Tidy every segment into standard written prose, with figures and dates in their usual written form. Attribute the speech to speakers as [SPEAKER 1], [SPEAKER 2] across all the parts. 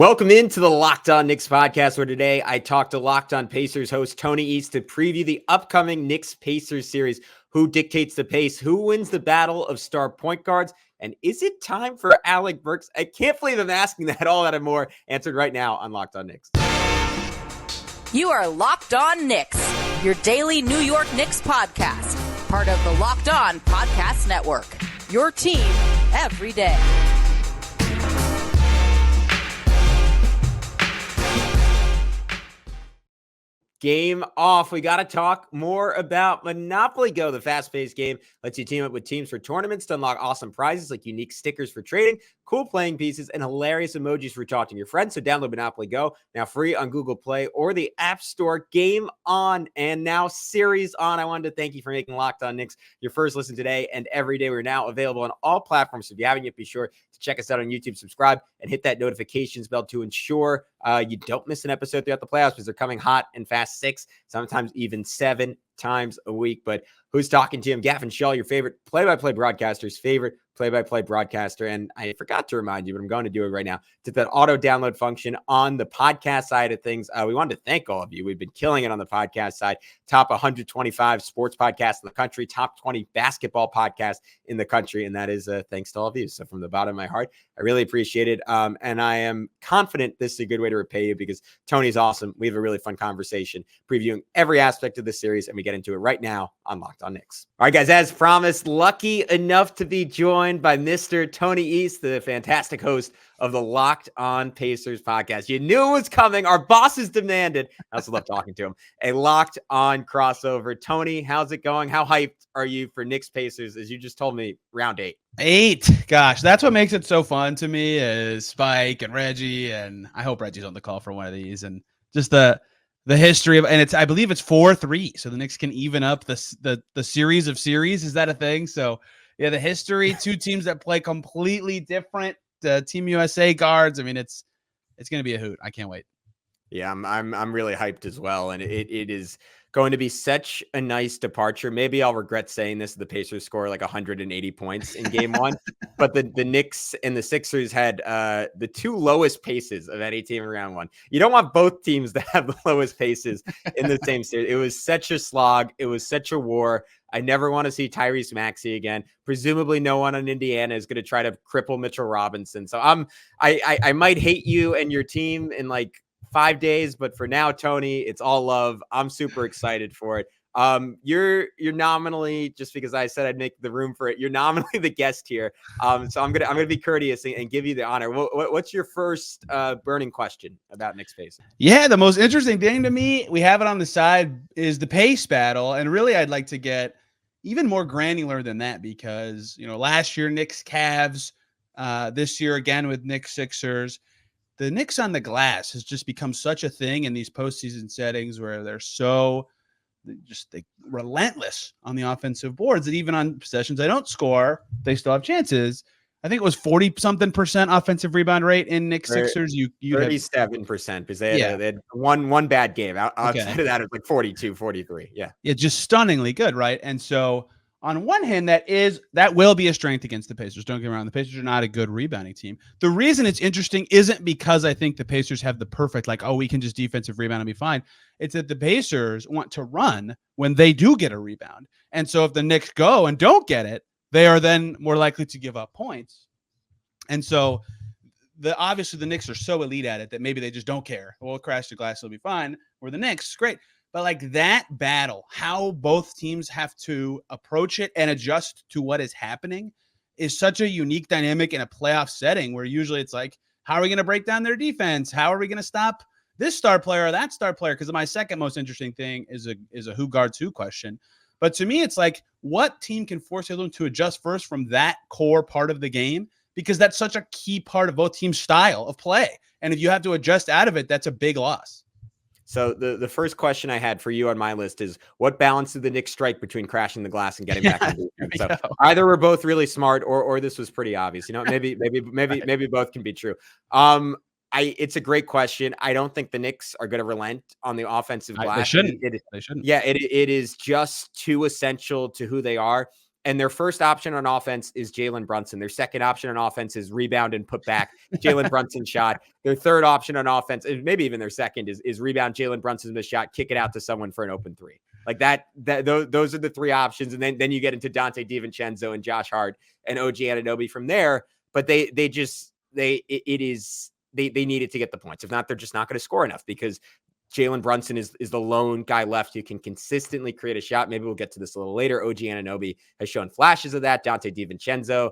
[SPEAKER 1] Welcome into the Locked On Knicks podcast, where today I talked to Locked On Pacers host Tony East to preview the upcoming Knicks-Pacers series. Who dictates the pace? Who wins the battle of star point guards? And is it time for ALEC BURKS? I can't believe I'm asking that, all that and more. Answered right now on Locked On Knicks.
[SPEAKER 2] You are Locked On Knicks, your daily New York Knicks podcast. Part of the Locked On Podcast Network. Your team every day.
[SPEAKER 1] Game off. We got to talk more about Monopoly Go, the fast-paced game. Lets you team up with teams for tournaments to unlock awesome prizes like unique stickers for trading, cool playing pieces, and hilarious emojis for talking to your friends. So download Monopoly Go, now free on Google Play or the App Store. Game on, and now series on. I wanted to thank you for making Locked On Knicks your first listen today and every day. We're now available on all platforms. So if you haven't yet, be sure to check us out on YouTube, subscribe, and hit that notifications bell to ensure you don't miss an episode throughout the playoffs, because they're coming hot and fast 6, sometimes even 7 times a week. But who's talking to him? Gavin Schall, your favorite play-by-play broadcaster's favorite play-by-play broadcaster. And I forgot to remind you, but I'm going to do it right now. To that auto download function on the podcast side of things. We wanted to thank all of you. We've been killing it on the podcast side. Top 125 sports podcasts in the country, top 20 basketball podcasts in the country. And that is thanks to all of you. So from the bottom of my heart, I really appreciate it. And I am confident this is a good way to repay you, because Tony's awesome. We have a really fun conversation previewing every aspect of the series, and we get into it right now on Locked On Knicks. All right, guys, as promised, lucky enough to be joined by Mr. Tony East, the fantastic host of the Locked On Pacers podcast. You knew it was coming. Our bosses demanded. I also love talking to him. A Locked On crossover. Tony, how's it going? How hyped are you for Knicks Pacers? As you just told me, round 8.
[SPEAKER 3] 8. Gosh, that's what makes it so fun to me, is Spike and Reggie, and I hope Reggie's on the call for one of these, and just the history of, and I believe it's 4-3, so the Knicks can even up the series of series. Is that a thing? So yeah, the history, 2 teams that play completely different Team USA guards. I mean, it's going to be a hoot. I can't wait.
[SPEAKER 1] Yeah, I'm really hyped as well, and it is going to be such a nice departure. Maybe I'll regret saying this. The Pacers score like 180 points in game 1, but the Knicks and the Sixers had the 2 lowest paces of any team in round 1. You don't want both teams to have the lowest paces in the same series. It was such a slog. It was such a war. I never want to see Tyrese Maxey again. Presumably no one in Indiana is going to try to cripple Mitchell Robinson. So I might hate you and your team in like 5 days, but for now, Tony, it's all love. I'm super excited for it. You're nominally, just because I said I'd make the room for it, you're nominally the guest here. So I'm gonna be courteous and give you the honor. What's your first burning question about Knicks Pacers?
[SPEAKER 3] Yeah, the most interesting thing to me, we have it on the side, is the pace battle, and really I'd like to get even more granular than that, because last year Knicks Cavs, this year again with Knicks Sixers. The Knicks on the glass has just become such a thing in these postseason settings, where they're so relentless on the offensive boards that even on possessions they don't score, they still have chances. I think it was 40-something% offensive rebound rate in Knicks Sixers. You
[SPEAKER 1] 37%, because they had one bad game. Outside of that, it was like 42, 43. Yeah,
[SPEAKER 3] just stunningly good, right? And so on one hand, that will be a strength against the Pacers. Don't get me wrong. The Pacers are not a good rebounding team. The reason it's interesting isn't because I think the Pacers have the perfect, we can just defensive rebound and be fine. It's that the Pacers want to run when they do get a rebound. And so if the Knicks go and don't get it, they are then more likely to give up points. And so obviously the Knicks are so elite at it that maybe they just don't care. We'll crash the glass, it'll be fine. Where the Knicks, great. But that battle, how both teams have to approach it and adjust to what is happening, is such a unique dynamic in a playoff setting, where usually it's like, how are we going to break down their defense? How are we going to stop this star player or that star player? Because my second most interesting thing is a who guards who question. But to me, it's like, what team can force the other one to adjust first from that core part of the game? Because that's such a key part of both teams' style of play. And if you have to adjust out of it, that's a big loss.
[SPEAKER 1] So the first question I had for you on my list is, what balance did the Knicks strike between crashing the glass and getting back into the game? So either we're both really smart, or this was pretty obvious. Maybe both can be true. It's a great question. I don't think the Knicks are going to relent on the offensive glass.
[SPEAKER 3] They shouldn't.
[SPEAKER 1] Yeah, it is just too essential to who they are. And their first option on offense is Jalen Brunson. Their second option on offense is rebound and put back Jalen Brunson shot. Their third option on offense, maybe even their second, is rebound Jalen Brunson's missed shot, kick it out to someone for an open three. Like those are the three options. And then you get into Dante DiVincenzo and Josh Hart and OG Anunoby from there. But they needed to get the points. If not, they're just not going to score enough because Jalen Brunson is the lone guy left who can consistently create a shot. Maybe we'll get to this a little later. OG Anunoby has shown flashes of that. Dante DiVincenzo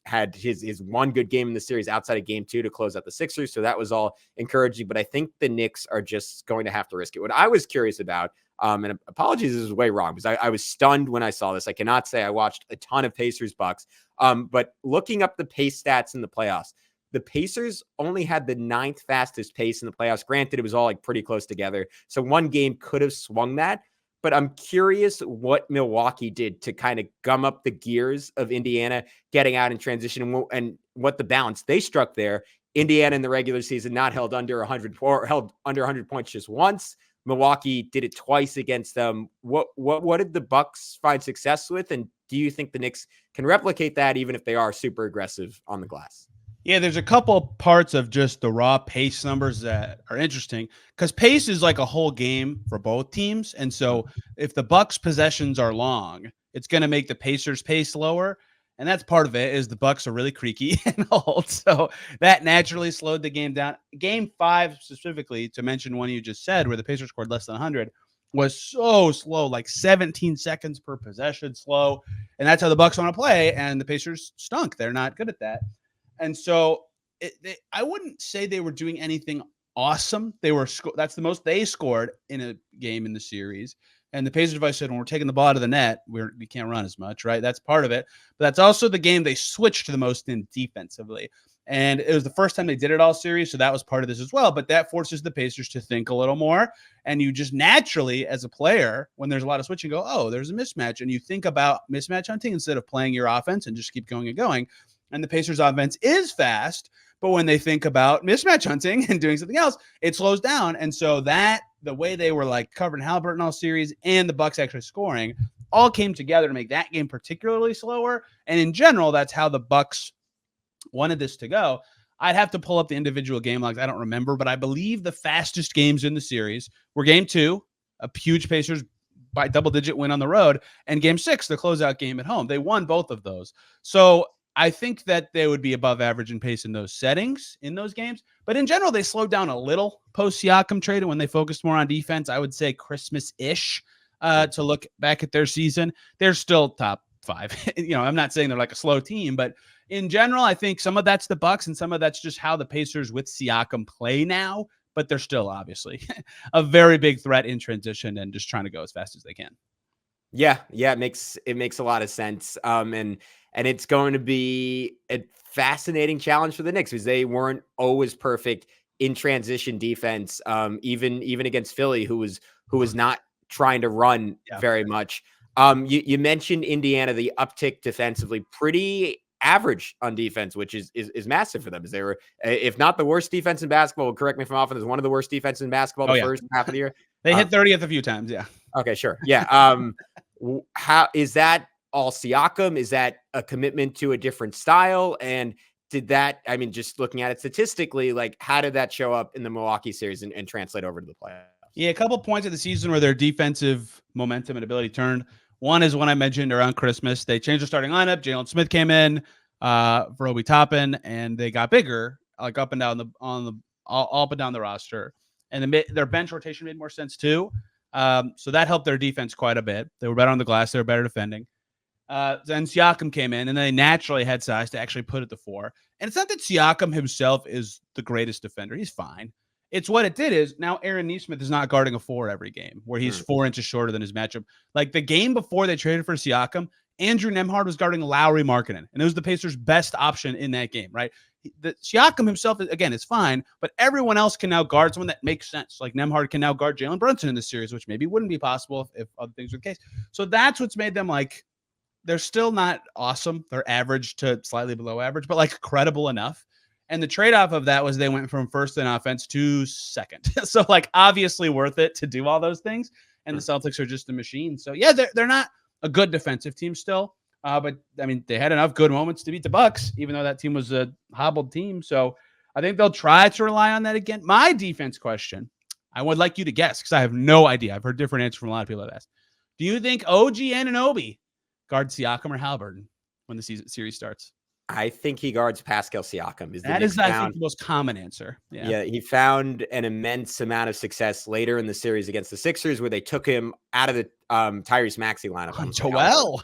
[SPEAKER 1] had his one good game in the series outside of game 2 to close out the Sixers. So that was all encouraging. But I think the Knicks are just going to have to risk it. What I was curious about, and apologies, this is way wrong because I was stunned when I saw this. I cannot say I watched a ton of Pacers Bucks, but looking up the pace stats in the playoffs, the Pacers only had the 9th fastest pace in the playoffs. Granted, it was all like pretty close together. So one game could have swung that. But I'm curious what Milwaukee did to kind of gum up the gears of Indiana getting out in transition and what the balance they struck there. Indiana in the regular season not held under 100 or held under 100 points just once. Milwaukee did it twice against them. What did the Bucks find success with? And do you think the Knicks can replicate that even if they are super aggressive on the glass?
[SPEAKER 3] Yeah, there's a couple parts of just the raw pace numbers that are interesting because pace is like a whole game for both teams. And so if the Bucks possessions are long, it's going to make the Pacers pace lower. And that's part of it is the Bucks are really creaky and old. So that naturally slowed the game down. Game 5 specifically, to mention one you just said, where the Pacers scored less than 100, was so slow, like 17 seconds per possession slow. And that's how the Bucks want to play. And the Pacers stunk. They're not good at that. And so I wouldn't say they were doing anything awesome. That's the most they scored in a game in the series. And the Pacers advice said, when we're taking the ball out of the net, we can't run as much, right? That's part of it. But that's also the game they switched the most in defensively. And it was the first time they did it all series, so that was part of this as well. But that forces the Pacers to think a little more. And you just naturally, as a player, when there's a lot of switching, go, oh, there's a mismatch. And you think about mismatch hunting instead of playing your offense and just keep going and going. And the Pacers offense is fast, but when they think about mismatch hunting and doing something else, it slows down. And so the way they were like covering Haliburton all series and the Bucks actually scoring all came together to make that game particularly slower. And in general, that's how the Bucks wanted this to go. I'd have to pull up the individual game logs. I don't remember, but I believe the fastest games in the series were game 2, a huge Pacers by double-digit win on the road, and game 6, the closeout game at home. They won both of those. So I think that they would be above average in pace in those settings, in those games. But in general, they slowed down a little post-Siakam trade. And when they focused more on defense, I would say Christmas-ish to look back at their season. They're still top 5. I'm not saying they're like a slow team, but in general, I think some of that's the Bucks and some of that's just how the Pacers with Siakam play now. But they're still obviously a very big threat in transition and just trying to go as fast as they can.
[SPEAKER 1] Yeah, it makes a lot of sense. And it's going to be a fascinating challenge for the Knicks because they weren't always perfect in transition defense, even against Philly, who was not trying to run very much. You mentioned Indiana, the uptick defensively, pretty average on defense, which is massive for them. As they were, if not the worst defense in basketball, correct me if I'm off, there's one of the worst defenses in basketball first half of the year.
[SPEAKER 3] They hit 30th a few times. Yeah.
[SPEAKER 1] Okay, sure. Yeah. How is that all Siakam? Is that a commitment to a different style? And just looking at it statistically, like how did that show up in the Milwaukee series and translate over to the playoffs?
[SPEAKER 3] Yeah, a couple points of the season where their defensive momentum and ability turned. One is one I mentioned around Christmas. They changed the starting lineup. Jalen Smith came in for Obi Toppin, and they got bigger, like up and down all up and down the roster. And their bench rotation made more sense too. So that helped their defense quite a bit. They were better on the glass. They were better defending. Then Siakam came in, and they naturally had size to actually put it to 4. And it's not that Siakam himself is the greatest defender. He's fine. It's what it did is now Aaron Nesmith is not guarding a 4 every game where he's 4 inches shorter than his matchup. Like the game before they traded for Siakam, Andrew Nembhard was guarding Lowry Markkanen, and it was the Pacers' best option in that game, right? The Siakam himself, again, is fine, but everyone else can now guard someone that makes sense. Like Nembhard can now guard Jalen Brunson in this series, which maybe wouldn't be possible if other things were the case. So that's what's made them like, they're still not awesome. They're average to slightly below average, but like credible enough. And the trade-off of that was they went from first in offense to second. So like obviously worth it to do all those things. And the Celtics are just a machine. So yeah, they're not a good defensive team still, But I mean, they had enough good moments to beat the Bucks, even though that team was a hobbled team. So I think they'll try to rely on that again. My defense question, I would like you to guess because I have no idea. I've heard different answers from a lot of people that asked. Do you think OG Anunoby guards Siakam or Haliburton when the series starts?
[SPEAKER 1] I think he guards Pascal Siakam.
[SPEAKER 3] That is, I think, the most common answer.
[SPEAKER 1] Yeah, he found an immense amount of success later in the series against the Sixers, where they took him out of the Tyrese Maxey lineup.
[SPEAKER 3] On Joel.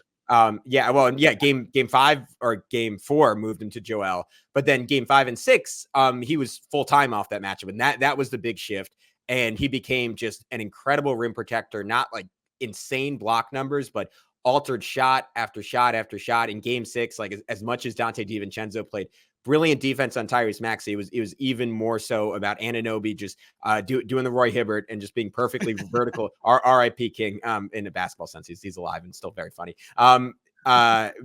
[SPEAKER 1] Game 5 or game 4 moved him to Joel, but then game 5 and 6, he was full time off that matchup, and that was the big shift. And he became just an incredible rim protector, not like insane block numbers, but altered shot after shot after shot. In game 6, like as much as Dante DiVincenzo played brilliant defense on Tyrese Maxey, it was even more so about Anunoby just doing the Roy Hibbert and just being perfectly vertical. R.I.P. King in a basketball sense. He's alive and still very funny.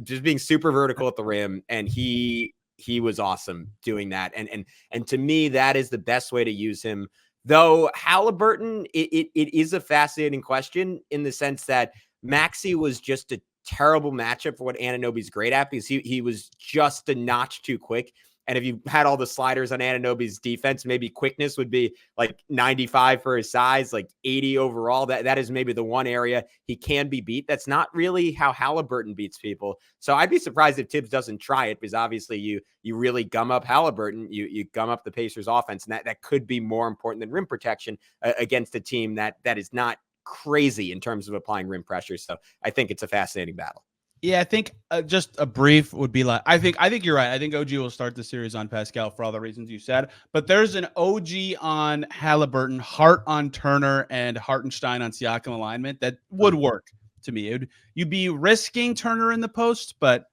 [SPEAKER 1] Just being super vertical at the rim, and he was awesome doing that. And to me, that is the best way to use him. Though Haliburton, it is a fascinating question in the sense that Maxey was just a terrible matchup for what Anunoby's great at, because he was just a notch too quick. And if you had all the sliders on Anunoby's defense, maybe quickness would be like 95 for his size, like 80 overall. That is maybe the one area he can be beat. That's not really how Haliburton beats people. So I'd be surprised if Tibbs doesn't try it, because obviously you really gum up Haliburton, you gum up the Pacers offense, and that could be more important than rim protection against a team that is not crazy in terms of applying rim pressure. So I think it's a fascinating battle.
[SPEAKER 3] Yeah, I think just a brief would be like, I think you're right. I think OG will start the series on Pascal for all the reasons you said, but there's an OG on Haliburton, Hart on Turner, and Hartenstein on Siakam alignment that would work to me. You'd be risking Turner in the post, but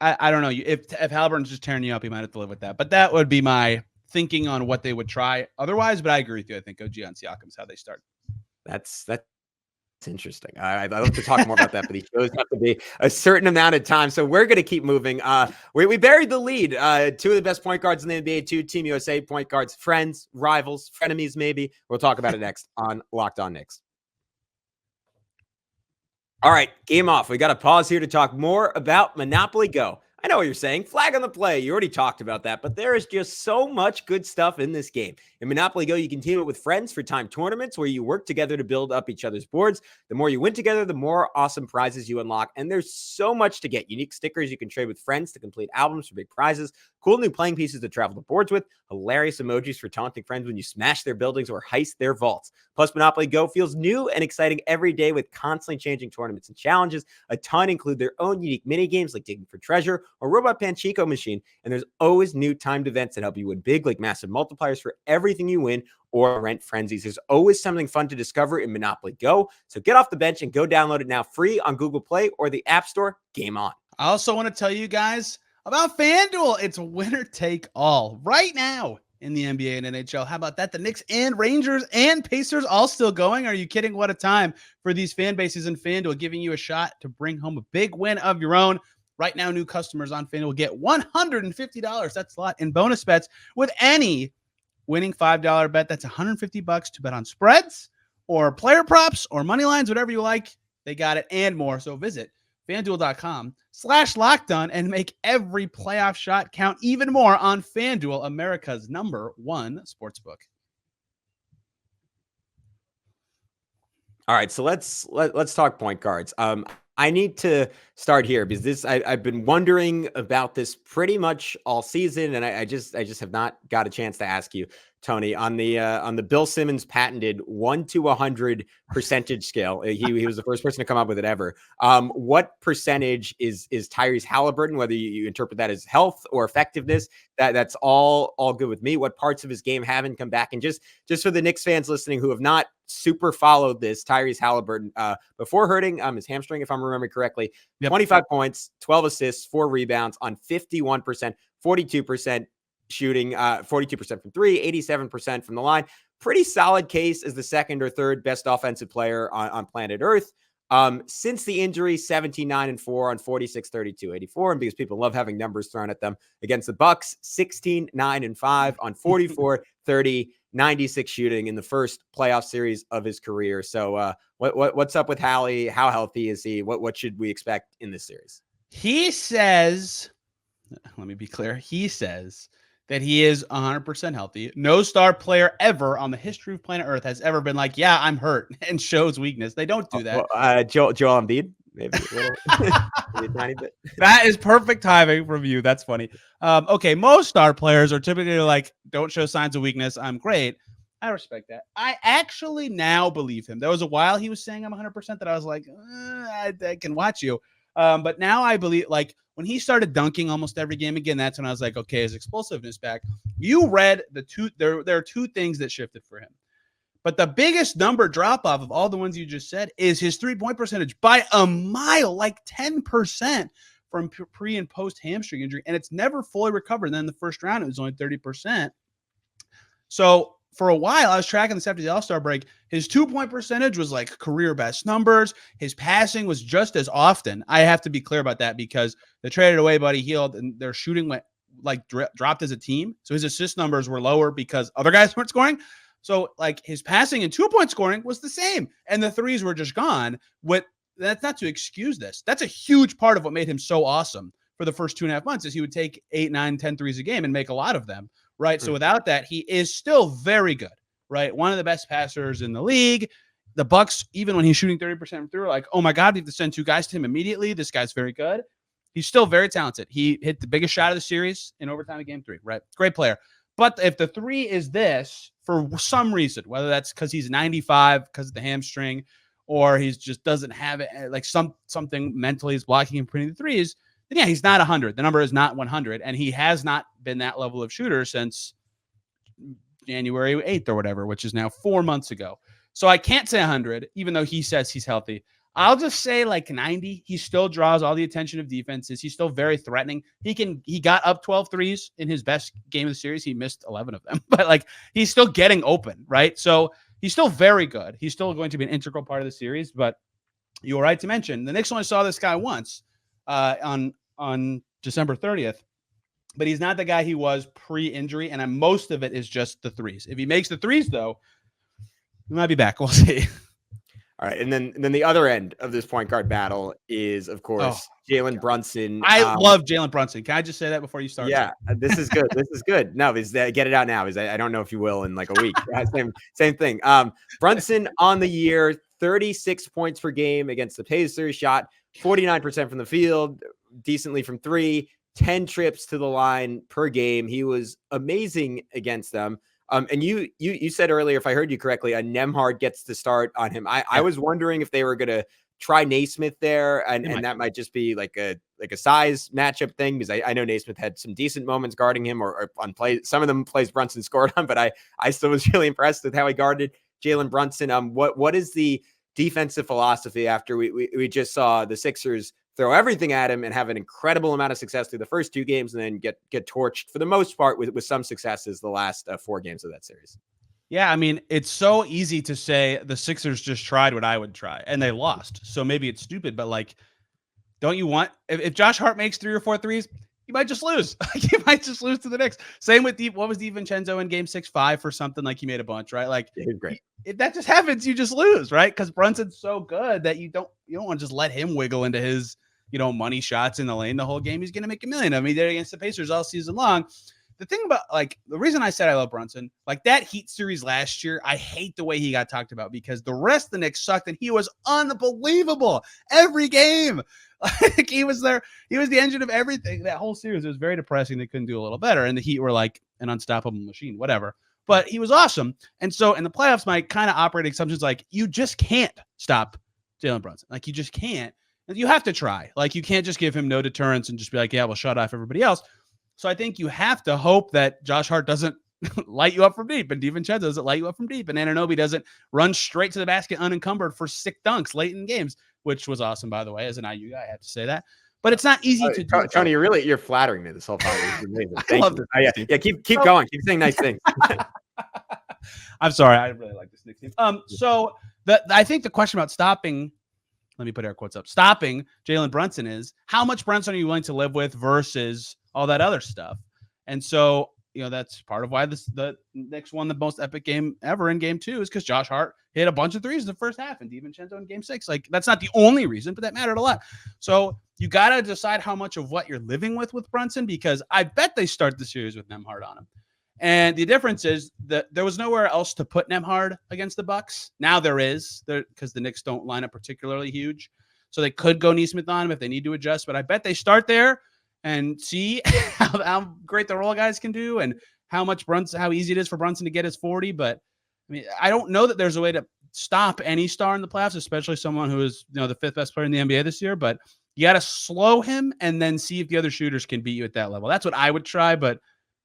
[SPEAKER 3] I don't know. If Haliburton's just tearing you up, you might have to live with that. But that would be my thinking on what they would try otherwise. But I agree with you. I think OG on Siakam is how they start.
[SPEAKER 1] That's interesting. I'd love to talk more about that, but he shows have to be a certain amount of time. So we're going to keep moving. We buried the lead. Two of the best point guards in the NBA, two Team USA point guards, friends, rivals, frenemies, maybe. We'll talk about it next on Locked On Knicks. All right, game off. We got to pause here to talk more about Monopoly Go. I know what you're saying. Flag on the play. You already talked about that, but there is just so much good stuff in this game. In Monopoly Go, you can team it with friends for timed tournaments where you work together to build up each other's boards. The more you win together, the more awesome prizes you unlock. And there's so much to get. Unique stickers you can trade with friends to complete albums for big prizes. Cool new playing pieces to travel the boards with. Hilarious emojis for taunting friends when you smash their buildings or heist their vaults. Plus, Monopoly Go feels new and exciting every day with constantly changing tournaments and challenges. A ton include their own unique mini games like Digging for Treasure or Robot Panchico Machine. And there's always new timed events that help you win big, like massive multipliers for everything you win or rent frenzies. There's always something fun to discover in Monopoly Go. So get off the bench and go download it now free on Google Play or the App Store. Game on.
[SPEAKER 3] I also want to tell you guys about FanDuel. It's winner take all right now in the NBA and NHL. How about that? The Knicks and Rangers and Pacers all still going. Are you kidding? What a time for these fan bases in FanDuel, giving you a shot to bring home a big win of your own. Right now, new customers on FanDuel get $150. That's a lot in bonus bets with any winning $5 bet. That's $150 to bet on spreads or player props or money lines, whatever you like. They got it and more. So visit FanDuel.com/LockedOn and make every playoff shot count even more on FanDuel, America's #1 sportsbook.
[SPEAKER 1] All right, so let's talk point guards. I need to start here because I've been wondering about this pretty much all season, and I just have not got a chance to ask you, Tony, on the Bill Simmons patented 1 to 100 percentage scale. He was the first person to come up with it ever. What percentage is Tyrese Haliburton? Whether you interpret that as health or effectiveness, that's all good with me. What parts of his game haven't come back? And just for the Knicks fans listening who have not super followed this, Tyrese Haliburton before hurting his hamstring, if I'm remembering correctly, 25 points, 12 assists, 4 rebounds on 51%, 42% shooting, 42% from 3, 87% from the line. Pretty solid case as the second or third best offensive player on planet Earth. Since the injury, 17-9-4 on 46, 32, 84. And because people love having numbers thrown at them against the Bucks, 16-9-5 on 44, 30, 96 shooting in the first playoff series of his career. So what's up with Hallie? How healthy is he? What should we expect in this series?
[SPEAKER 3] He says, let me be clear. He says that he is 100% healthy. No star player ever on the history of planet Earth has ever been like, yeah, I'm hurt, and shows weakness. They don't do that.
[SPEAKER 1] Joel Embiid, maybe a little, maybe a tiny bit.
[SPEAKER 3] That is perfect timing from you. That's funny. Okay, most star players are typically like, don't show signs of weakness. I'm great. I respect that. I actually now believe him. There was a while he was saying I'm 100% that I was like, I can watch you. But now I believe, like, when he started dunking almost every game again, that's when I was like, okay, his explosiveness back. You read the two. There are two things that shifted for him. But the biggest number drop off of all the ones you just said is his 3-point percentage by a mile, like 10% from pre and post hamstring injury. And it's never fully recovered. And then in the first round, it was only 30%. So for a while, I was tracking this after the All-Star break. His 2-point percentage was like career best numbers. His passing was just as often. I have to be clear about that because they traded away Buddy Hield and their shooting went like dropped as a team. So his assist numbers were lower because other guys weren't scoring. So like his passing and 2-point scoring was the same. And the threes were just gone. That's not to excuse this. That's a huge part of what made him so awesome for the first 2.5 months is he would take 8, 9, 10 threes a game and make a lot of them. Right. So without that, he is still very good. Right. One of the best passers in the league. The Bucks, even when he's shooting 30% from three, are like, oh my God, we have to send 2 guys to him immediately. This guy's very good. He's still very talented. He hit the biggest shot of the series in overtime of game 3. Right. Great player. But if the 3 is this for some reason, whether that's because he's 95 because of the hamstring, or he's just doesn't have it, like something mentally is blocking him putting the threes, then yeah, he's not 100. The number is not 100, and he has not been that level of shooter since January 8th or whatever, which is now 4 months ago. So I can't say 100, even though he says he's healthy. I'll just say like 90. He still draws all the attention of defenses. He's still very threatening. He got up 12 threes in his best game of the series. He missed 11 of them, but like he's still getting open, right? So he's still very good. He's still going to be an integral part of the series, but you were right to mention the Knicks only saw this guy once on December 30th, but he's not the guy he was pre-injury, and most of it is just the threes. If he makes the threes, though, we might be back. We'll see.
[SPEAKER 1] All right, and then the other end of this point guard battle is, of course, Jalen Brunson.
[SPEAKER 3] I love Jalen Brunson. Can I just say that before you start?
[SPEAKER 1] Yeah, this is good. This is good. No, get it out now. I don't know if you will in like a week. Same thing. Brunson on the year, 36 points per game against the Pacers, shot 49% from the field, decently from 3, 10 trips to the line per game. He was amazing against them. And you said earlier, if I heard you correctly, a Nembhard gets to start on him. I was wondering if they were going to try Naismith there, and that might just be like a size matchup thing, because I know Naismith had some decent moments guarding him or on play. Some of them plays Brunson scored on, but I still was really impressed with how he guarded Jalen Brunson. What is the defensive philosophy after we just saw the Sixers throw everything at him and have an incredible amount of success through the first 2 games and then get torched for the most part with some successes the last 4 games of that series?
[SPEAKER 3] Yeah, I mean, it's so easy to say the Sixers just tried what I would try and they lost. So maybe it's stupid, but like, don't you want, if Josh Hart makes 3 or 4 threes, you might just lose. You might just lose to the Knicks. Same with what was DiVincenzo in game 6-5 for something, like he made a bunch, right? Like,
[SPEAKER 1] yeah, he's great.
[SPEAKER 3] If that just happens, you just lose, right? Because Brunson's so good that you don't want to just let him wiggle into his, money shots in the lane the whole game. He's going to make $1 million. I mean, he did against the Pacers all season long. The thing about, like, the reason I said I love Brunson, like that Heat series last year, I hate the way he got talked about because the rest of the Knicks sucked and he was unbelievable every game. Like he was there. He was the engine of everything. That whole series, it was very depressing. They couldn't do a little better. And the Heat were like an unstoppable machine, whatever. But he was awesome. And so in the playoffs, my kind of operating assumptions, like you just can't stop Jalen Brunson. Like you just can't. And you have to try. Like you can't just give him no deterrence and just be like, yeah, we'll shut off everybody else. So I think you have to hope that Josh Hart doesn't light you up from deep and DiVincenzo doesn't light you up from deep and Anunoby doesn't run straight to the basket unencumbered for 6 dunks late in games, which was awesome, by the way. As an IU guy, I have to say that. But it's not easy to do.
[SPEAKER 1] Tony, you're flattering me this whole time.
[SPEAKER 3] I love this.
[SPEAKER 1] Yeah, keep going. Keep saying nice things.
[SPEAKER 3] I'm sorry. I really like this Knicks team. So I think the question about stopping let me put air quotes up, stopping Jalen Brunson is how much Brunson are you willing to live with versus all that other stuff. And so, that's part of why the Knicks won the most epic game ever in game 2 is because Josh Hart hit a bunch of threes in the first half and DiVincenzo in game 6. Like, that's not the only reason, but that mattered a lot. So you got to decide how much of what you're living with Brunson, because I bet they start the series with Nembhard on him. And the difference is that there was nowhere else to put Nembhard against the Bucks. Now there is, because the Knicks don't line up particularly huge. So they could go Nesmith on him if they need to adjust. But I bet they start there and see how great the role guys can do and how easy it is for Brunson to get his 40. But I mean, I don't know that there's a way to stop any star in the playoffs, especially someone who is, the 5th best player in the NBA this year. But you got to slow him and then see if the other shooters can beat you at that level. That's what I would try. But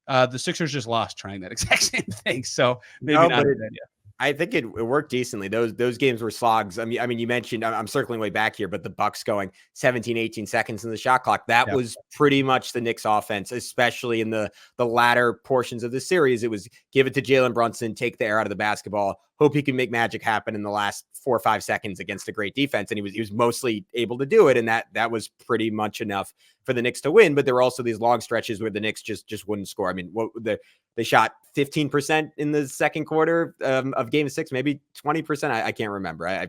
[SPEAKER 3] the Sixers just lost trying that exact same thing. So maybe not a good idea.
[SPEAKER 1] I think it worked decently. Those games were slogs. I mean, you mentioned, I'm circling way back here, but the Bucks going 17, 18 seconds in the shot clock. That was pretty much the Knicks offense, especially in the latter portions of the series. It was give it to Jalen Brunson, take the air out of the basketball, hope he can make magic happen in the last 4 or 5 seconds against a great defense. And he was mostly able to do it. And that was pretty much enough for the Knicks to win. But there were also these long stretches where the Knicks just wouldn't score. I mean, they shot 15% in the second quarter of game 6, maybe 20%. I can't remember. I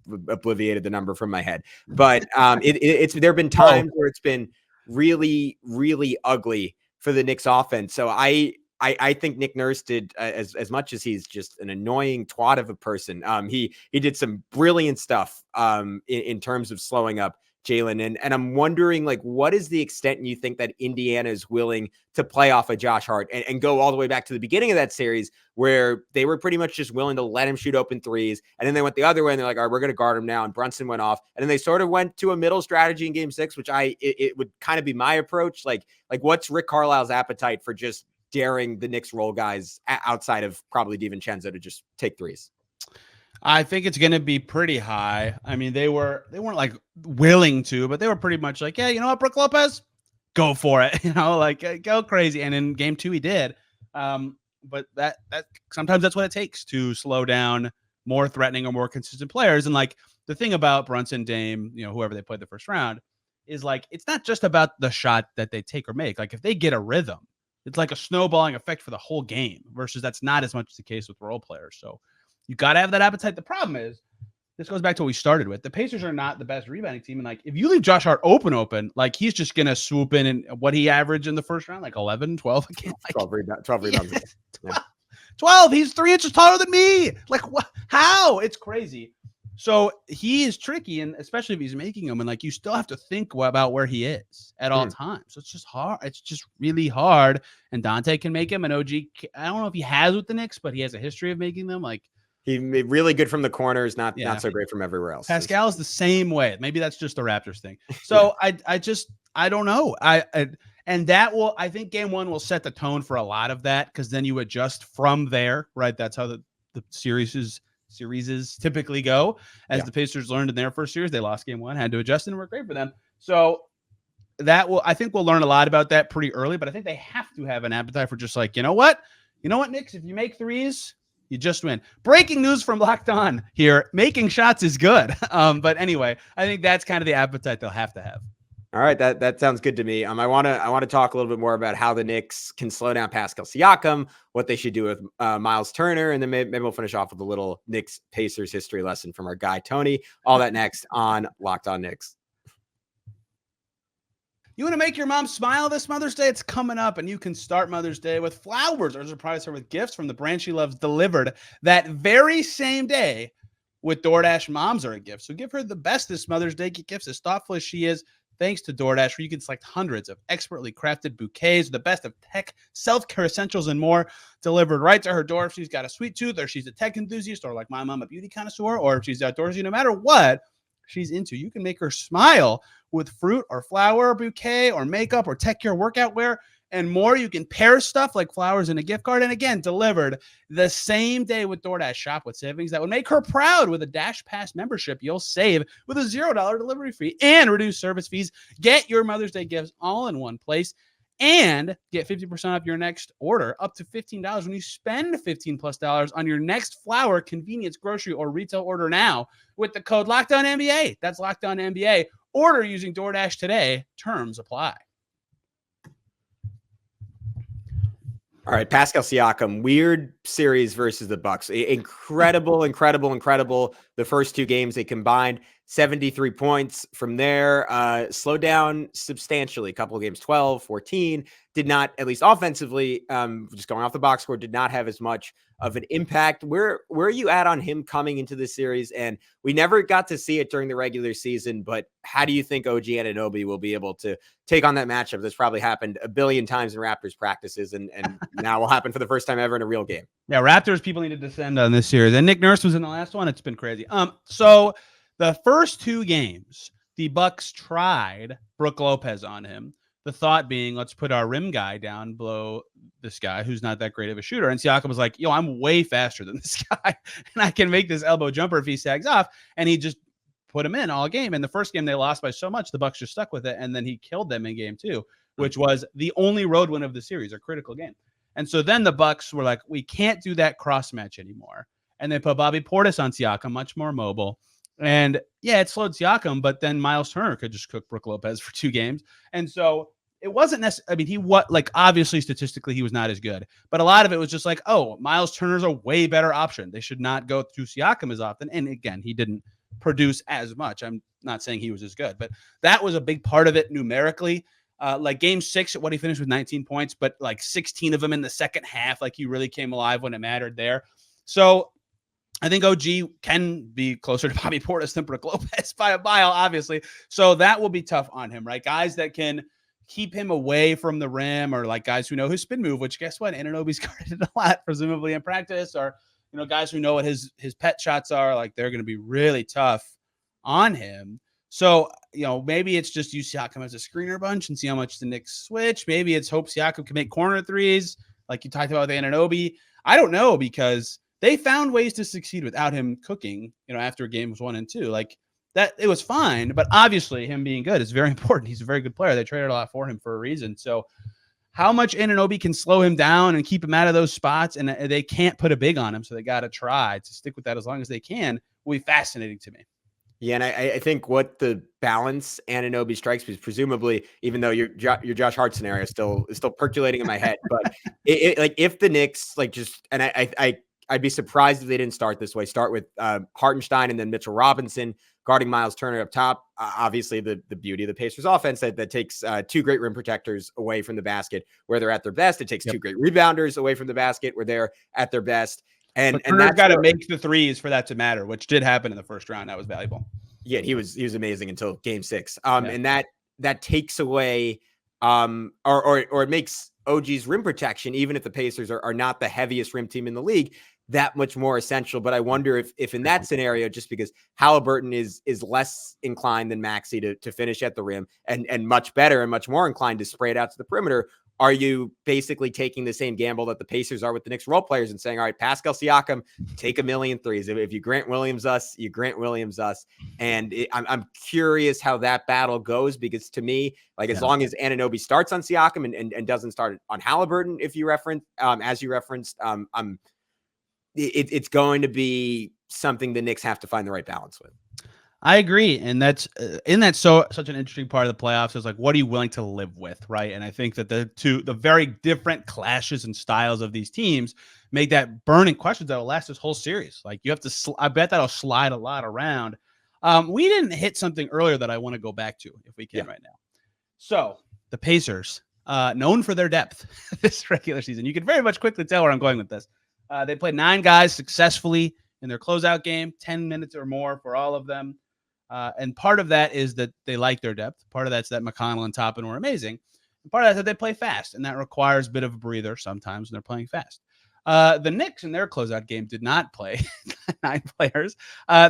[SPEAKER 1] obliviated the number from my head, but there have been times where it's been really, really ugly for the Knicks offense. So I think Nick Nurse did as much as he's just an annoying twat of a person. He did some brilliant stuff in terms of slowing up Jalen. And I'm wondering, like, what is the extent you think that Indiana is willing to play off of Josh Hart and go all the way back to the beginning of that series where they were pretty much just willing to let him shoot open threes. And then they went the other way and they're like, all right, we're going to guard him now. And Brunson went off. And then they sort of went to a middle strategy in game 6, which it would kind of be my approach. Like what's Rick Carlisle's appetite for just daring the Knicks role guys outside of probably DiVincenzo to just take threes?
[SPEAKER 3] I think it's going to be pretty high. I mean, they weren't like willing to, but they were pretty much like, yeah, you know what, Brook Lopez, go for it. Like go crazy. And in game 2, he did. But that sometimes that's what it takes to slow down more threatening or more consistent players. And like the thing about Brunson, Dame, whoever they played the first round is like, it's not just about the shot that they take or make. Like if they get a rhythm, it's like a snowballing effect for the whole game versus that's not as much the case with role players. So you got to have that appetite. The problem is, this goes back to what we started with. The Pacers are not the best rebounding team. And like, if you leave Josh Hart open, like he's just going to swoop in and what he averaged in the first round, like 11, 12 again. Like,
[SPEAKER 1] 12 rebounds.
[SPEAKER 3] Yeah. 12. He's 3 inches taller than me. Like what? How? It's crazy. So he is tricky. And especially if he's making them, and like, you still have to think about where he is at all times. So it's just hard. It's just really hard. And Dante can make him. And OG, I don't know if he has with the Knicks, but he has a history of making them. Like,
[SPEAKER 1] he really good from corners, not so great from everywhere else.
[SPEAKER 3] Pascal is the same way. Maybe that's just the Raptors thing. So I don't know. And that will, I think game 1 will set the tone for a lot of that, because then you adjust from there, right? That's how the series typically go. As the Pacers learned in their first series, they lost game 1, had to adjust, and it worked great for them. So I think we'll learn a lot about that pretty early, but I think they have to have an appetite for just like, you know what, Knicks, if you make threes, you just win. Breaking news from Locked On here. Making shots is good. But anyway, I think that's kind of the appetite they'll have to have.
[SPEAKER 1] All right. That sounds good to me. I want to talk a little bit more about how the Knicks can slow down Pascal Siakam, what they should do with Miles Turner, and then maybe we'll finish off with a little Knicks Pacers history lesson from our guy, Tony. All that next on Locked On Knicks.
[SPEAKER 3] You want to make your mom smile this Mother's Day? It's coming up, and you can start Mother's Day with flowers or surprise her with gifts from the brand she loves delivered that very same day. With DoorDash, moms are a gift. So give her the best this Mother's Day. Get gifts as thoughtful as she is, thanks to DoorDash, where you can select hundreds of expertly crafted bouquets, the best of tech, self-care essentials, and more delivered right to her door. If she's got a sweet tooth, or she's a tech enthusiast, or like my mom, a beauty connoisseur, or if she's outdoorsy, no matter what she's into, you can make her smile with fruit or flower bouquet or makeup or tech gear, workout wear, and more. You can pair stuff like flowers and a gift card, and again, delivered the same day with DoorDash. Shop with savings that would make her proud. With a Dash Pass membership, you'll save with a $0 delivery fee and reduced service fees. Get your Mother's Day gifts all in one place and get 50% off your next order, up to $15 when you spend $15+ on your next flour, convenience, grocery, or retail order now with the code LOCKEDONNBA. That's LOCKEDONNBA. Order using DoorDash today. Terms apply.
[SPEAKER 1] All right, Pascal Siakam, weird series versus the Bucks. Incredible. The first two games they combined 73 points. From there, slowed down substantially. A couple of games, 12, 14. Did not, at least offensively, just going off the box score, did not have as much of an impact. Where are you at on him coming into this series? And we never got to see it during the regular season, but how do you think OG Anunoby will be able to take on that matchup that's probably happened a billion times in Raptors practices and now will happen for the first time ever in a real game?
[SPEAKER 3] Yeah, Raptors people need to descend on this series. And Nick Nurse was in the last one. It's been crazy. So the first two games, the Bucks tried Brook Lopez on him. The thought being, let's put our rim guy down below this guy who's not that great of a shooter. And Siakam was like, yo, I'm way faster than this guy, and I can make this elbow jumper if he sags off. And he just put him in all game. And the first game they lost by so much, the Bucks just stuck with it. And then he killed them in game two, which was the only road win of the series, a critical game. And so then the Bucks were like, we can't do that cross match anymore. And they put Bobby Portis on Siakam, much more mobile. And yeah, it slowed Siakam, but then Miles Turner could just cook Brook Lopez for 2 games. And so it wasn't necessarily, I mean, obviously statistically he was not as good, but a lot of it was just like, oh, Miles Turner's a way better option. They should not go through Siakam as often. And again, he didn't produce as much. I'm not saying he was as good, but that was a big part of it numerically. Like game 6, what he finished with 19 points, but like 16 of them in the second half. Like he really came alive when it mattered there. So I think OG can be closer to Bobby Portis than Brook Lopez by a mile, obviously. So that will be tough on him, right? Guys that can keep him away from the rim, or like guys who know his spin move, which guess what? Anunoby's guarded a lot, presumably in practice, or, you know, guys who know what his pet shots are, like they're going to be really tough on him. So, you know, maybe it's just use Siakam as a screener bunch and see how much the Knicks switch. Maybe it's hope Siakam can make corner threes like you talked about with Anunoby. I don't know, because they found ways to succeed without him cooking, you know, after games 1 and 2. Like that, it was fine, but obviously him being good is very important. He's a very good player. They traded a lot for him for a reason. So how much Anunoby can slow him down and keep him out of those spots, and they can't put a big on him, so they got to try to stick with that as long as they can, will be fascinating to me.
[SPEAKER 1] Yeah, and I think what the balance Anunoby strikes, because presumably, even though your Josh Hart scenario is still percolating in my head, but like if the Knicks and I'd be surprised if they didn't start this way. Start with Hartenstein and then Mitchell Robinson guarding Miles Turner up top. Obviously, the beauty of the Pacers offense that takes 2 great rim protectors away from the basket where they're at their best. It takes 2 great rebounders away from the basket where they're at their best. And
[SPEAKER 3] Turner's got to make the threes for that to matter, which did happen in the first round. That was valuable.
[SPEAKER 1] Yeah, he was amazing until game 6. And that takes away or it makes OG's rim protection, even if the Pacers are not the heaviest rim team in the league, that much more essential. But I wonder if in that scenario, just because Haliburton is less inclined than Maxey to finish at the rim and much better and much more inclined to spray it out to the perimeter, are you basically taking the same gamble that the Pacers are with the Knicks role players and saying, all right, Pascal Siakam, take 1,000,000 threes. If you Grant Williams us, you Grant Williams us. And I'm curious how that battle goes, because to me, like as long as Anunoby starts on Siakam and doesn't start on Haliburton, if you reference, as you referenced, it's going to be something the Knicks have to find the right balance with.
[SPEAKER 3] I agree. And that's such an interesting part of the playoffs is like, what are you willing to live with? Right. And I think that the very different clashes and styles of these teams make that burning questions that will last this whole series. Like you have to, I bet that'll slide a lot around. We didn't hit something earlier that I want to go back to if we can right now. So the Pacers, known for their depth this regular season, you can very much quickly tell where I'm going with this. They played 9 guys successfully in their closeout game, 10 minutes or more for all of them. And part of that is that they like their depth. Part of that's that McConnell and Toppin were amazing. And part of that is that they play fast, and that requires a bit of a breather sometimes when they're playing fast. The Knicks in their closeout game did not play 9 players.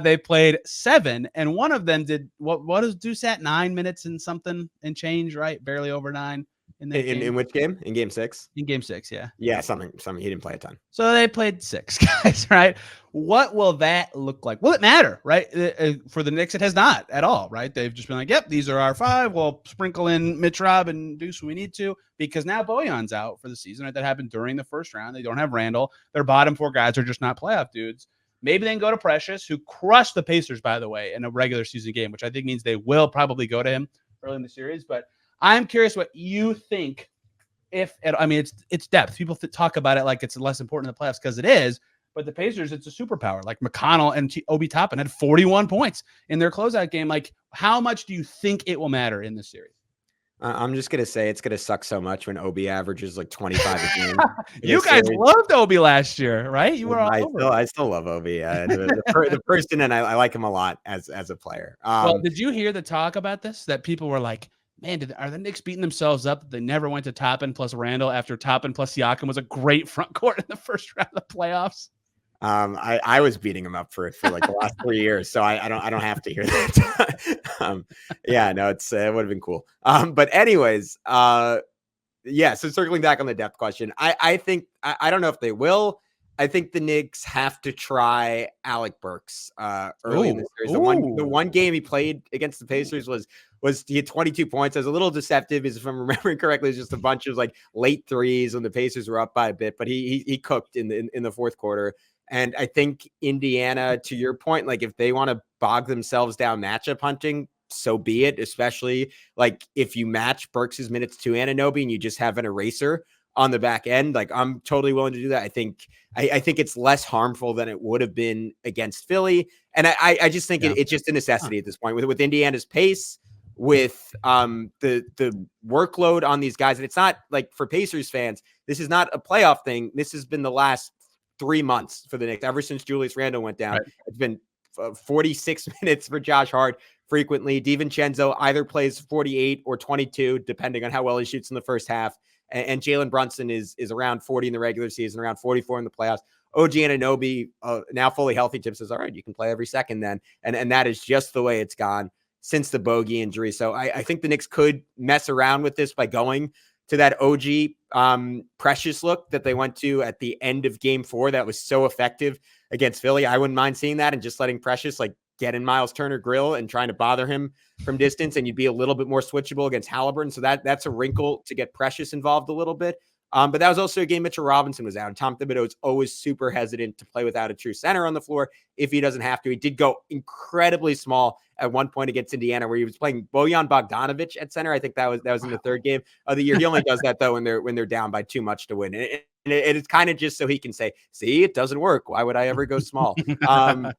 [SPEAKER 3] They played 7, and one of them did what does Deuce at 9 minutes and something and change, right? Barely over 9. in that game.
[SPEAKER 1] In which game? In game 6?
[SPEAKER 3] In game 6, yeah.
[SPEAKER 1] Yeah, something. He didn't play a ton.
[SPEAKER 3] So they played 6 guys, right? What will that look like? Will it matter, right? For the Knicks, it has not at all, right? They've just been like, yep, these are our 5. We'll sprinkle in Mitch Rob and Deuce when we need to, because now Bojan's out for the season. Right? That happened during the first round. They don't have Randall. Their bottom 4 guys are just not playoff dudes. Maybe they can go to Precious, who crushed the Pacers, by the way, in a regular season game, which I think means they will probably go to him early in the series. But I'm curious what you think. It's depth. People talk about it like it's less important in the playoffs because it is. But the Pacers, it's a superpower. Like McConnell and Obi Toppin had 41 points in their closeout game. Like, how much do you think it will matter in this series?
[SPEAKER 1] I'm just going to say it's going to suck so much when Obi averages like 25 a game.
[SPEAKER 3] You guys loved Obi last year, right? You were all over.
[SPEAKER 1] I still love Obi. The person, and I like him a lot as a player.
[SPEAKER 3] Well, did you hear the talk about this? That people were like, man, are the Knicks beating themselves up that they never went to Toppin plus Randall after Toppin plus Siakam was a great front court in the first round of the playoffs?
[SPEAKER 1] I was beating him up for like the last 3 years, so I don't have to hear that. Yeah, no, it would have been cool. But anyways, yeah. So circling back on the depth question, I think I don't know if they will. I think the Knicks have to try ALEC BURKS early in the series. The one game he played against the Pacers was he had 22 points. I was a little deceptive, if I'm remembering correctly. It's just a bunch of like late threes when the Pacers were up by a bit, but he cooked in the fourth quarter. And I think Indiana, to your point, like if they want to bog themselves down matchup hunting, so be it, especially like if you match Burks' minutes to Anunoby and you just have an eraser on the back end, like I'm totally willing to do that. I think it's less harmful than it would have been against Philly. And I just think it's just a necessity at this point with Indiana's pace, with the workload on these guys. And it's not like, for Pacers fans, this is not a playoff thing. This has been the last 3 months for the Knicks ever since Julius Randle went down. Right. It's been 46 minutes for Josh Hart frequently. DiVincenzo either plays 48 or 22, depending on how well he shoots in the first half. And Jalen Brunson is around 40 in the regular season, around 44 in the playoffs. OG Anunoby, now fully healthy, Tim says, all right, you can play every second then. And that is just the way it's gone since the Bogey injury. So I think the Knicks could mess around with this by going to that OG Precious look that they went to at the end of game 4 that was so effective against Philly. I wouldn't mind seeing that and just letting Precious like get in Miles Turner grill and trying to bother him from distance, and you'd be a little bit more switchable against Haliburton. So that's a wrinkle to get Precious involved a little bit. But that was also a game Mitchell Robinson was out. And Tom Thibodeau is always super hesitant to play without a true center on the floor if he doesn't have to. He did go incredibly small at one point against Indiana, where he was playing Bojan Bogdanovic at center. I think that was in the third game of the year. He only does that though when they're down by too much to win. And it's kind of just so he can say, "See, it doesn't work. Why would I ever go small?"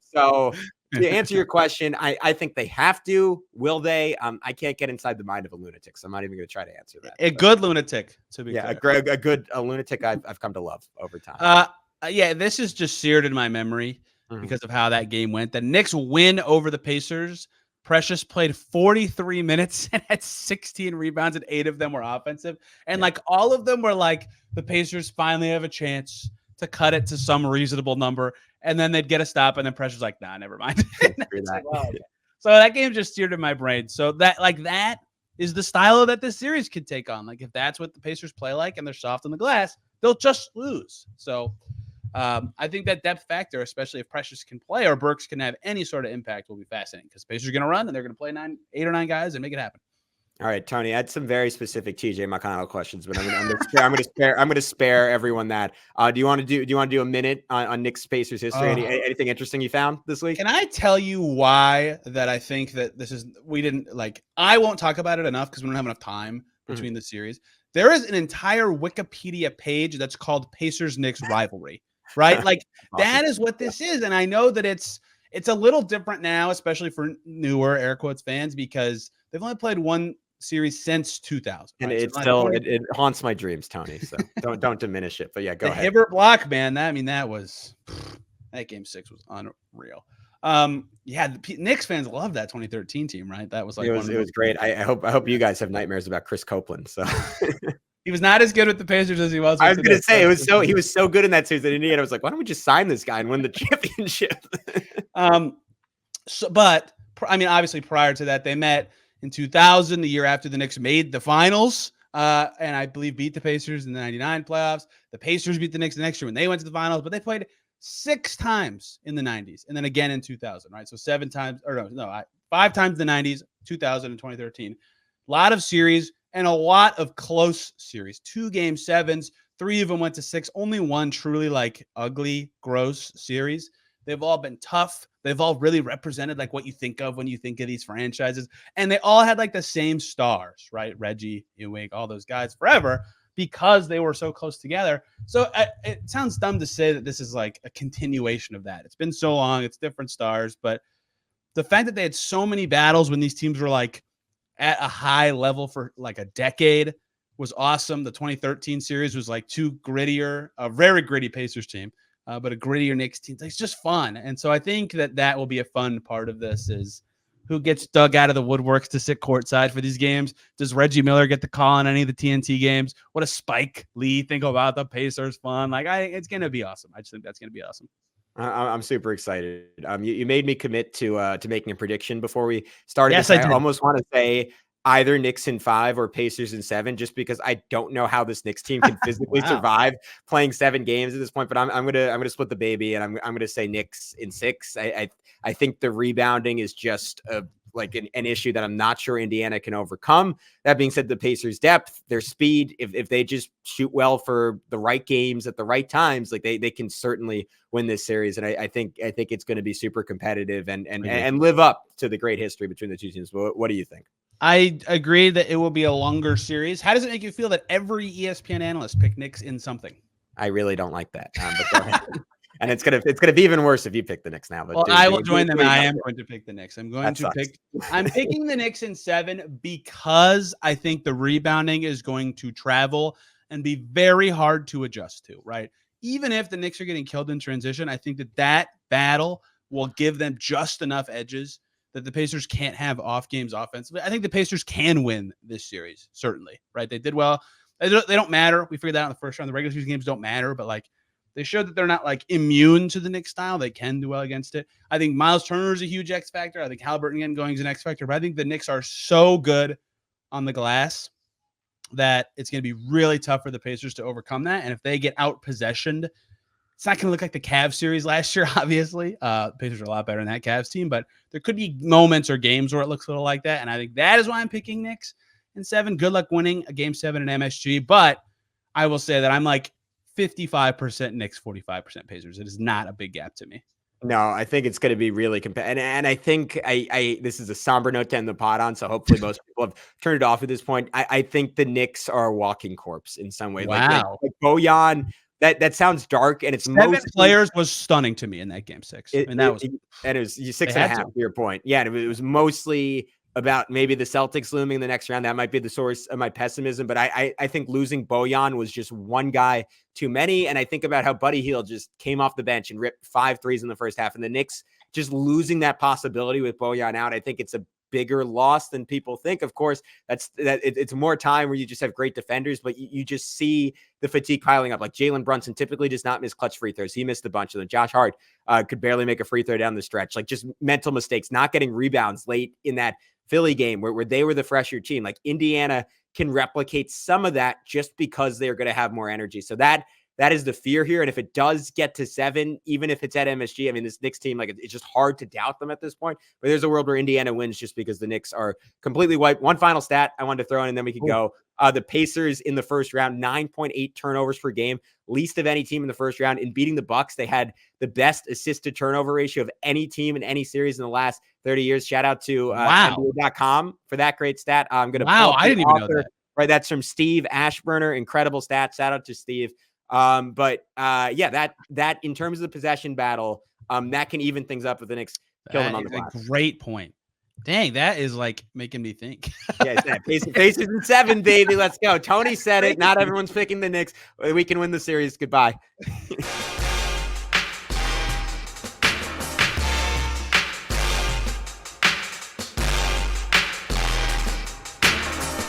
[SPEAKER 1] So to answer your question, I think they have to. Will they? I can't get inside the mind of a lunatic, so I'm not even going to try to answer that.
[SPEAKER 3] Good lunatic, to be
[SPEAKER 1] clear. A good lunatic I've come to love over time.
[SPEAKER 3] Yeah, this is just seared in my memory because of how that game went. The Knicks win over the Pacers. Precious played 43 minutes and had 16 rebounds, and 8 of them were offensive. And like all of them were like, the Pacers finally have a chance to cut it to some reasonable number. And then they'd get a stop, and then Precious like, nah, never mind. Like, wow, okay. So that game just seared in my brain. So that is the style that this series could take on. Like if that's what the Pacers play like and they're soft on the glass, they'll just lose. So I think that depth factor, especially if Precious can play or Burks can have any sort of impact, will be fascinating because Pacers are going to run and they're going to play 8 or 9 guys and make it happen.
[SPEAKER 1] All right, Tony, I had some very specific TJ McConnell questions, but I'm going to spare everyone that. Do you want to do a minute on Knicks Pacers history? Anything interesting you found this week?
[SPEAKER 3] Can I tell you why that I think that I won't talk about it enough because we don't have enough time between the series. There is an entire Wikipedia page that's called Pacers Knicks rivalry, right? Like awesome. That is what this is. And I know that it's a little different now, especially for newer air quotes fans, because they've only played one series since 2000,
[SPEAKER 1] and right? It haunts my dreams, Tony. So don't diminish it. But yeah, go ahead.
[SPEAKER 3] Hibbert block, man. That game 6 was unreal. The Knicks fans love that 2013 team, right? That was like
[SPEAKER 1] it was great. I hope you guys have nightmares about Chris Copeland. So
[SPEAKER 3] he was not as good with the Pacers as he was.
[SPEAKER 1] I was going to say he was so good in that series that Indiana was like, why don't we just sign this guy and win the championship? Obviously prior to that, they met in 2000, the year after the Knicks made the finals.
[SPEAKER 3] and I believe beat the Pacers in the 99 playoffs. The Pacers beat the Knicks the next year when they went to the finals, but they played 6 times in the 90s and then again in 2000, right? So 5 times in the 90s, 2000 and 2013. A lot of series and a lot of close series. 2 game 7s, 3 of them went to 6. Only one truly like ugly, gross series. They've all been tough. They've all really represented like what you think of when you think of these franchises. And they all had like the same stars, right? Reggie, Ewing, all those guys forever because they were so close together. So it sounds dumb to say that this is like a continuation of that. It's been so long. It's different stars. But the fact that they had so many battles when these teams were like at a high level for like a decade was awesome. The 2013 series was like a very gritty Pacers team. But a grittier Knicks team. It's just fun. And so I think that will be a fun part of this is who gets dug out of the woodworks to sit courtside for these games. Does Reggie Miller get the call on any of the TNT games? What does Spike Lee think about the Pacers fun? It's going to be awesome. I just think that's going to be awesome.
[SPEAKER 1] I'm super excited. You made me commit to making a prediction before we started.
[SPEAKER 3] Yes,
[SPEAKER 1] this.
[SPEAKER 3] I did.
[SPEAKER 1] Almost want to say either Knicks in 5 or Pacers in 7, just because I don't know how this Knicks team can physically survive playing 7 games at this point. But I'm gonna split the baby, and I'm gonna say Knicks in 6. I think the rebounding is just an issue that I'm not sure Indiana can overcome. That being said, the Pacers' depth, their speed, if they just shoot well for the right games at the right times, like they can certainly win this series. And I think it's going to be super competitive and live up to the great history between the two teams. What do you think?
[SPEAKER 3] I agree that it will be a longer series. How does it make you feel that every ESPN analyst picked Knicks in something?
[SPEAKER 1] I really don't like that. But go ahead. And it's gonna be even worse if you pick the Knicks now. But
[SPEAKER 3] I will join them. I am going to pick the Knicks. I'm picking the Knicks in 7 because I think the rebounding is going to travel and be very hard to adjust to, right? Even if the Knicks are getting killed in transition, I think that battle will give them just enough edges that the Pacers can't have off games offensively. I think the Pacers can win this series, certainly, right? They did well. They don't matter. We figured that out in the first round. The regular season games don't matter, but they showed that they're not immune to the Knicks style. They can do well against it. I think Miles Turner is a huge X factor. I think Haliburton getting going is an X factor, but I think the Knicks are so good on the glass that it's going to be really tough for the Pacers to overcome that. And if they get out possessioned, it's not going to look like the Cavs series last year, obviously. The Pacers are a lot better than that Cavs team, but there could be moments or games where it looks a little like that. And I think that is why I'm picking Knicks in 7. Good luck winning a game 7 in MSG. But I will say that I'm 55% Knicks, 45% Pacers. It is not a big gap to me.
[SPEAKER 1] No, I think it's going to be really competitive. And I think this is a somber note to end the pod on, so hopefully most people have turned it off at this point. I think the Knicks are a walking corpse in some way.
[SPEAKER 3] Wow.
[SPEAKER 1] Like Bojan, that sounds dark, and it's
[SPEAKER 3] 7 players was stunning to me in that game 6.
[SPEAKER 1] It was 6.5 to your point. Yeah, and it was mostly about maybe the Celtics looming in the next round. That might be the source of my pessimism, but I think losing Bojan was just one guy too many. And I think about how Buddy Hield just came off the bench and ripped 5 threes in the first half, and the Knicks just losing that possibility with Bojan out. I think it's a bigger loss than people think. Of course, it's more time where you just have great defenders, but you just see the fatigue piling up. Like Jalen Brunson typically does not miss clutch free throws. He missed a bunch of them. Josh Hart could barely make a free throw down the stretch. Just mental mistakes, not getting rebounds late in that Philly game where they were the fresher team. Indiana can replicate some of that just because they're going to have more energy. So that is the fear here. And if it does get to 7, even if it's at MSG, I mean, this Knicks team, it's just hard to doubt them at this point. But there's a world where Indiana wins just because the Knicks are completely wiped. One final stat I wanted to throw in, and then we could go. The Pacers in the first round, 9.8 turnovers per game, least of any team in the first round. In beating the Bucks, they had the best assist to turnover ratio of any team in any series in the last 30 years. Shout out to NBA.com for that great stat. I'm going to
[SPEAKER 3] I didn't even know that.
[SPEAKER 1] Right, that's from Steve Ashburner. Incredible stat. Shout out to Steve. That in terms of the possession battle, that can even things up with the Knicks kill them on the glass.
[SPEAKER 3] Great point. Dang, that is making me think.
[SPEAKER 1] Pacers in 7, baby. Let's go. Tony said it. Not everyone's picking the Knicks. We can win the series. Goodbye.